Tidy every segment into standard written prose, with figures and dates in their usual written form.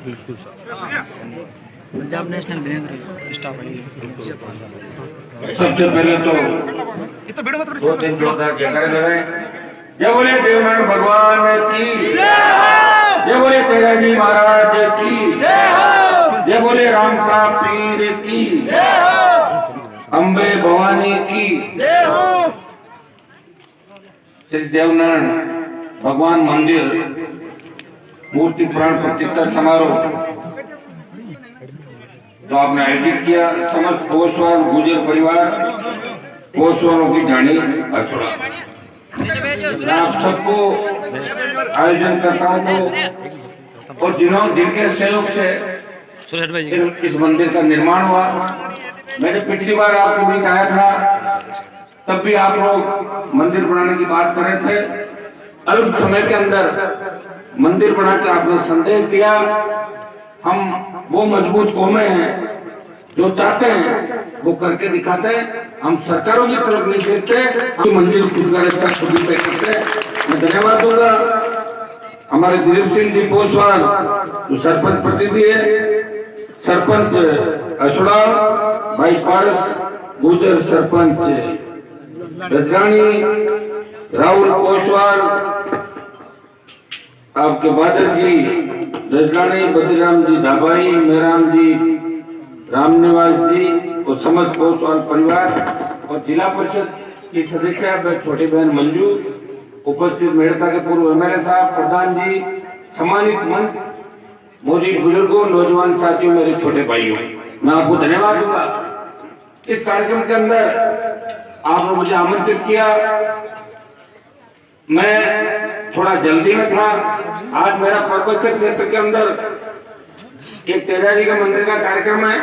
बिल्कुल Punjab national bank staff है। सबसे पहले तो दो तीन जोरदार जयकारे लगाए। जय बोले देवनारायण भगवान की जय बोले तेजाजी महाराज की जय बोले राम साहब पीर की अम्बे भवानी की श्री देवनारायण भगवान मंदिर मूर्ति प्राण प्रतिष्ठा समारोह जो आपने आयोजित किया, समस्त गोस्वाल गुजर परिवार गोस्वालों की जानी अछड़ा। मैं आप सबको आयोजनकर्ताओं को और जिनके सहयोग से इस मंदिर का निर्माण हुआ। मैंने पिछली बार आपको भी कहा था, तब भी आप लोग मंदिर बनाने की बात कर रहे थे। अल्प समय के अंदर मंदिर बना के आपने संदेश दिया। हम वो मजबूत कौमें हैं जो चाहते हैं वो करके दिखाते हैं। हम सरकारों की तरफ नहीं देखते, हम मंदिर खुद का रास्ता खुद ही तय करते हैं। मैं धन्यवाद दूंगा हमारे दिलीप सिंह जी पोसवाल जो सरपंच प्रतिनिधि है, सरपंच अछड़ा भाई पारस गुजर, सरपंच रजरानी, राहुल पोसवाल, आपके बादल जी रजलानी, बद्रीराम जी धाबाई, मेहराम जी, रामनिवास जी और समस्त पोसवाल परिवार और जिला परिषद की सदस्य छोटी बहन मंजू, उपस्थित मेड़ता के पूर्व एमएलए साहब, प्रधान जी, सम्मानित मंच, मौजूद बुजुर्गों, नौजवान साथियों, मेरे छोटे भाइयों, मैं आपको धन्यवाद दूंगा। इस कार्यक्रम के अंदर आपने मुझे आमंत्रित किया। मैं थोड़ा जल्दी में था। आज मेरा पर्वत क्षेत्र के अंदर एक तेजाजी का मंदिर का कार्यक्रम है,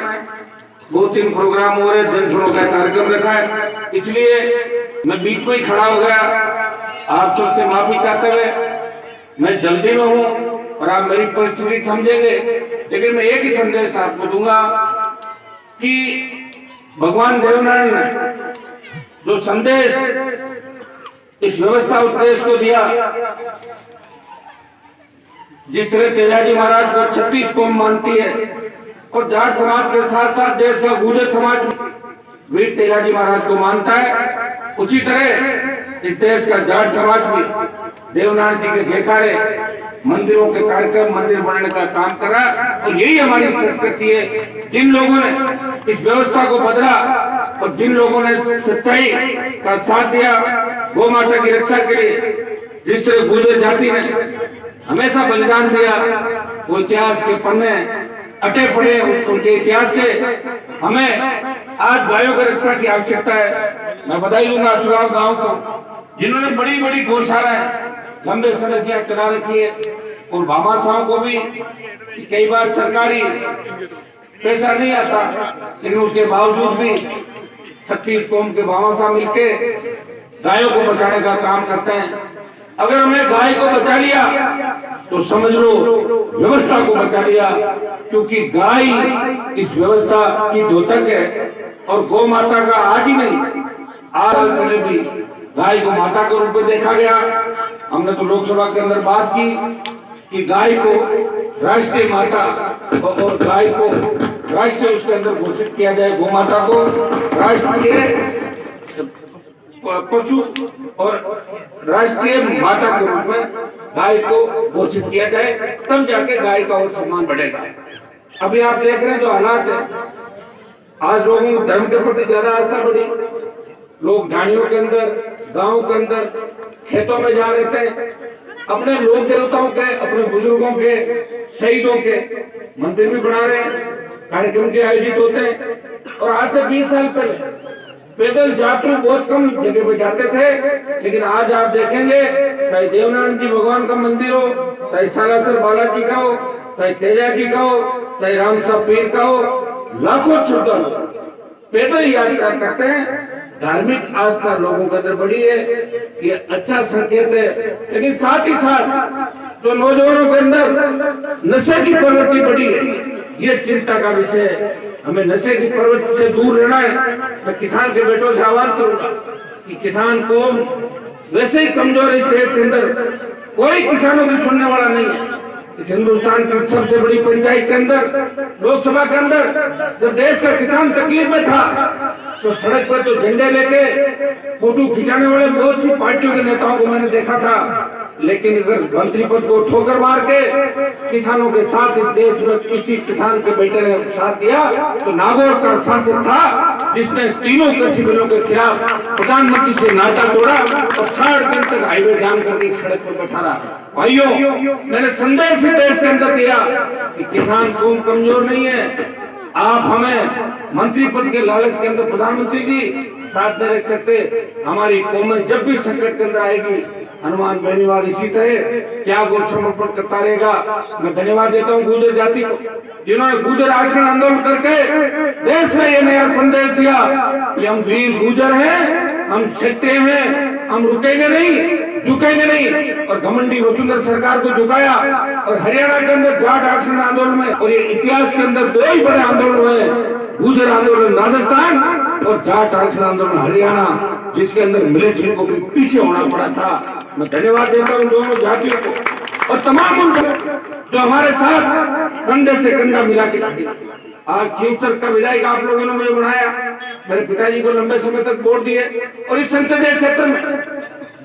2-3 प्रोग्राम हो रहे, जनसुनो का कार्यक्रम रखा है, इसलिए मैं बीच में ही खड़ा हो गया। आप सबसे माफी चाहते हुए मैं जल्दी में हूँ और आप मेरी परिस्थिति समझेंगे, लेकिन मैं एक ही संदेश आपको दूंगा कि भगवान देवनारायण ने जो संदेश इस व्यवस्था उस देश को दिया, जिस तरह तेजाजी महाराज को 36 कौम मानती है और जाट समाज के साथ साथ देश का गुर्जर समाज वीर तेजाजी महाराज को मानता है, उसी तरह इस देश का जाट समाज भी देवनारायण जी के जयकारे, मंदिरों के कार्यक्रम, मंदिर बनाने का काम करा। और यही हमारी संस्कृति है। जिन लोगों ने इस व्यवस्था को बदला और जिन लोगों ने सच्चाई का साथ दिया, गौ माता की रक्षा के लिए जिस तरह गुर्जर जाति ने हमेशा बलिदान दिया, वो इतिहास के पन्ने अटे पड़े। उनके इतिहास से हमें आज गायों की रक्षा की आवश्यकता है। मैं बधाई दूंगा चुनाव गांव को, जिन्होंने बड़ी बड़ी गौशालाएं लंबे समय से चला रखी है, और भामाशाहों को भी कई बार सरकारी पैसा नहीं आता, लेकिन उसके बावजूद भी 36 कौम के भामाशाह मिलके गायों को बचाने का काम करते हैं। अगर हमने गाय को बचा लिया तो समझ लो व्यवस्था को बचा लिया, क्योंकि गाय इस व्यवस्था की द्योतक है। और गौ माता का आज ही नहीं, आज पहले भी गाय को माता के रूप में देखा गया। हमने तो लोकसभा के अंदर बात की कि गाय को राष्ट्रीय माता और गाय को राष्ट्रीय उसके अंदर घोषित किया जाए, गौ माता को राष्ट्रीय पशु और राष्ट्रीय माता के रूप में गाय को घोषित किया जाए, तब जाके गाय का और सम्मान बढ़ेगा। अभी आप देख रहे हैं जो हालात है, आज लोगों को धर्म के प्रति ज्यादा आस्था बढ़ी। लोग ढाणियों के अंदर, गांव के अंदर, खेतों में जा रहे थे, अपने लोक देवताओं के, अपने बुजुर्गों के, शहीदों के मंदिर भी बना रहे हैं, कार्यक्रम के आयोजित होते हैं। और आज से 20 साल पहले पैदल यात्रु बहुत कम जगह पे जाते थे, लेकिन आज आप देखेंगे चाहे देवनारायण जी भगवान का मंदिर हो, चाहे सालासर बालाजी का हो, चाहे तेजाजी का हो, चाहे राम साहब पीर का हो, लाखों श्रद्धालु पैदल यात्रा करते हैं। धार्मिक आस्था लोगों के अंदर बढ़ी है, ये अच्छा संकेत है। लेकिन साथ ही साथ जो नौजवानों के अंदर नशे की प्रवृत्ति बढ़ी है, ये चिंता का विषय है। हमें नशे की प्रवृत्ति से दूर रहना है। मैं किसान के बेटों से आह्वान करूंगा कि किसान को वैसे ही कमजोर इस देश के अंदर कोई किसानों की सुनने वाला नहीं है। इस हिंदुस्तान की सबसे बड़ी पंचायत के अंदर, लोकसभा के अंदर, जब देश का किसान तकलीफ में था तो सड़क पर तो झंडे लेके फोटो खिंचाने वाले बहुत सी पार्टियों के नेताओं को मैंने देखा था। लेकिन अगर मंत्री पद को ठोकर मार के किसानों के साथ इस देश में किसी किसान के बेटे ने साथ दिया तो नागौर का सांसद था जिसने तीनों कृषि बिलों के खिलाफ प्रधानमंत्री से नाता तोड़ा और 60 दिन तक हाईवे जाम करके सड़क पर बैठा रहा। भाइयों, मैंने संदेश देश के अंदर दिया कि किसान कौम कमजोर नहीं है। आप हमें मंत्री पद के लालच के अंदर प्रधानमंत्री जी साथ नहीं रख सकते। हमारी कौम जब भी संकट के अंदर आएगी, हनुमान बेनीवाल इसी तरह क्या गुण समर्पण करता रहेगा। मैं धन्यवाद देता हूँ गुर्जर जाति को, जिन्होंने गुर्जर आरक्षण आंदोलन करके देश में ये नया संदेश दिया कि हम वीर गुर्जर हैं, हम क्षत्रिय हैं, हम रुकेंगे नहीं, झुकेंगे नहीं। और घमंडी वसुंधरा सरकार को झुकाया। और हरियाणा के अंदर जाट आरक्षण आंदोलन में, और ये इतिहास के अंदर दो ही बड़े आंदोलन हुए, गुर्जर आंदोलन राजस्थान और जाट आरक्षण आंदोलन हरियाणा, जिसके अंदर मिलिट्री को भी पीछे होना पड़ा था। मैं धन्यवाद देता हूँ दोनों जातियों को और तमाम उनको जो हमारे साथ कंधे से कंधा मिला के खड़े। आज शिवसर का विधायक आप लोगों ने मुझे बनाया, मेरे पिताजी को लंबे समय तक वोट दिए। और इस संसदीय क्षेत्र में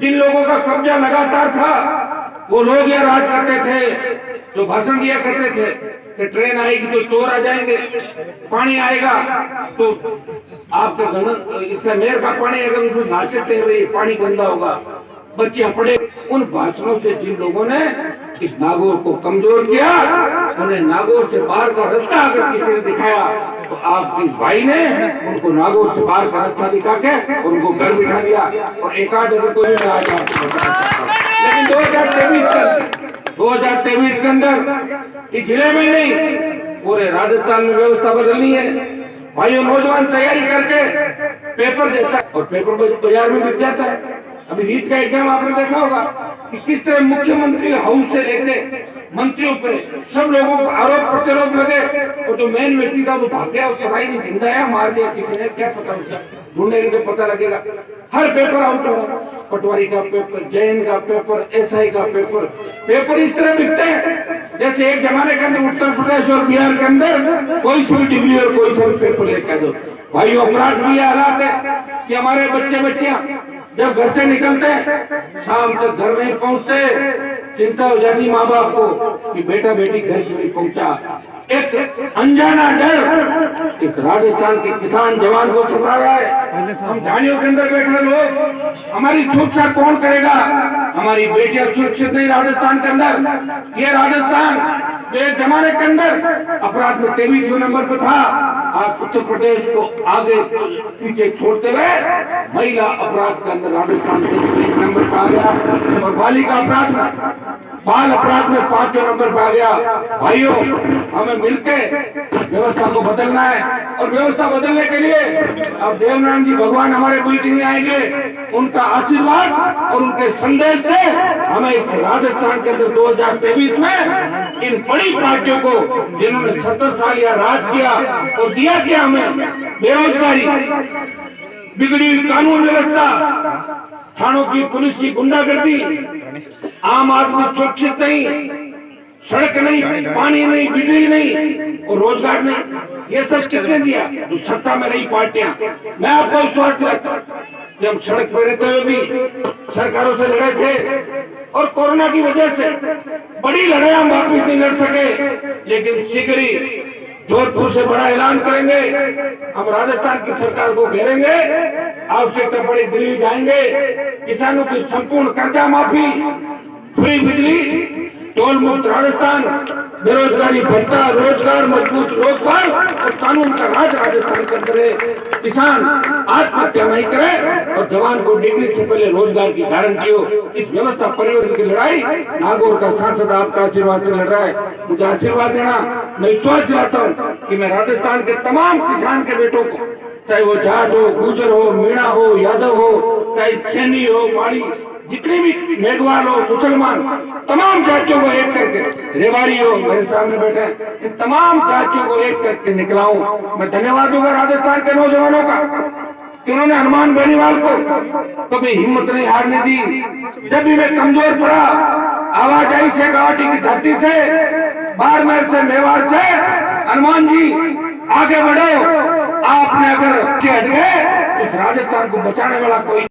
जिन लोगों का कब्जा लगातार था, वो लोग यह राज करते थे, जो भाषण दिया करते थे कि ट्रेन आएगी तो चोर आ जाएंगे, पानी आएगा तो आपके घर इसका नहर का पानी अगर उसमें घासें तैर रही, पानी गंदा होगा, बच्चे पड़े। उन भाषणों से जिन लोगों ने इस नागौर को कमजोर किया, उन्हें नागौर से बाहर का रास्ता अगर किसी ने दिखाया तो आप इस भाई ने उनको नागौर से बाहर का रास्ता दिखा के और उनको घर बिठा दिया। और एक आध अगर कोई लेकिन 2023 के अंदर इस जिले में नहीं, पूरे राजस्थान में व्यवस्था बदलनी है। भाइयों, नौजवान तैयारी करके पेपर देता है और पेपर बाजार में बिक जाता है। अभी रीट का एग्जाम आपने देखा होगा कि किस तरह मुख्यमंत्री हाउस से लेके मंत्रियों पे सब लोगों को आरोप प्रत्यारोप लगे, और जो मेन व्यक्ति था वो भाग गया, उसको पता ही नहीं, जिंदा है मार दिया किसी ने, क्या पता उसका, ढूंढेंगे तो पता लगेगा। हर पेपर आउट होगा, पटवारी का पेपर, जैन का पेपर, एसआई का पेपर इस तरह बिकते हैं जैसे एक जमाने के अंदर उत्तर प्रदेश और बिहार के अंदर कोई सी भी डिग्री और कोई सा भी पेपर लेकर दो। भाइयों, अपराध भी हालात है कि हमारे बच्चे बच्चियां जब घर से निकलते शाम तक घर नहीं पहुंचते, चिंता हो जाती माँ बाप को कि बेटा बेटी घर क्यों नहीं पहुंचा। एक अनजाना डर इस राजस्थान के किसान जवान को सता रहा है। हम धानियों के अंदर बैठे लोग, हमारी सुरक्षा कौन करेगा? हमारी बेटियां सुरक्षित नहीं राजस्थान के अंदर। ये राजस्थान जो एक जमाने के अंदर अपराध में 23वें नंबर पर था, आज उत्तर प्रदेश को आगे पीछे छोड़ते हुए महिला अपराध के अंदर राजस्थान 23 नंबर पर आ गया और बालिका अपराध में, बाल अपराध में 5वें नंबर पर आ गया। भाइयों, हमें मिलके व्यवस्था को बदलना है और व्यवस्था बदलने के लिए अब देवनारायण जी भगवान हमारे बीच नहीं आएंगे, उनका आशीर्वाद और उनके संदेश से हमें इस राजस्थान के अंदर 2023 में इन बड़ी पार्टियों को जिन्होंने 70 साल या राज किया और दिया क्या हमें बेरोजगारी, बिगड़ी हुई कानून व्यवस्था, थानों की पुलिस की गुंडागर्दी, आम आदमी सुरक्षित नहीं, सड़क नहीं, पानी नहीं, बिजली नहीं और रोजगार नहीं, ये सब किसने दिया? जो सत्ता में रही पार्टियां। मैं आपको विश्वास दिलाता हूं, जब सड़क पर रहते हुए भी सरकारों से लड़े थे और कोरोना की वजह से बड़ी लड़ाई हम वापिस नहीं लड़ सके, लेकिन शीघ्र ही जोधपुर से बड़ा ऐलान करेंगे, हम राजस्थान की सरकार को घेरेंगे, आवश्यकता पड़ी दिल्ली जाएंगे, किसानों की संपूर्ण कर्जा माफी, फ्री बिजली, टोल मुक्त राजस्थान, बेरोजगारी भत्ता, रोजगार, मजबूत रोजगार और कानून का राज राजस्थान के अंदर है। किसान आत्महत्या नहीं करे और जवान को डिग्री से पहले रोजगार की गारंटी हो। इस व्यवस्था परिवर्तन की लड़ाई नागौर का सांसद आपका आशीर्वाद से लड़ रहा है, मुझे आशीर्वाद देना। मैं विश्वास दिलाता हूँ कि मैं राजस्थान के तमाम किसान के बेटों को, चाहे वो जाट हो, गुर्जर हो, मीणा हो, यादव हो, चाहे सैनी हो, माड़ी, जितने भी मेघवाल हो, मुसलमान, तमाम जातियों को एक करके, रेवाड़ी हो, मेरे सामने बैठे, इन तमाम जातियों को एक करके निकलाऊं। मैं धन्यवाद दूंगा राजस्थान के नौजवानों का, कि उन्होंने हनुमान बेनीवाल को कभी हिम्मत नहीं हारने दी। जब भी मैं कमजोर पड़ा, आवाज आई शेखावाटी की धरती से, बाड़मेर से, मेवाड़ से, हनुमान जी आगे बढ़ो, आपने अगर हट गए तो इस राजस्थान को बचाने वाला कोई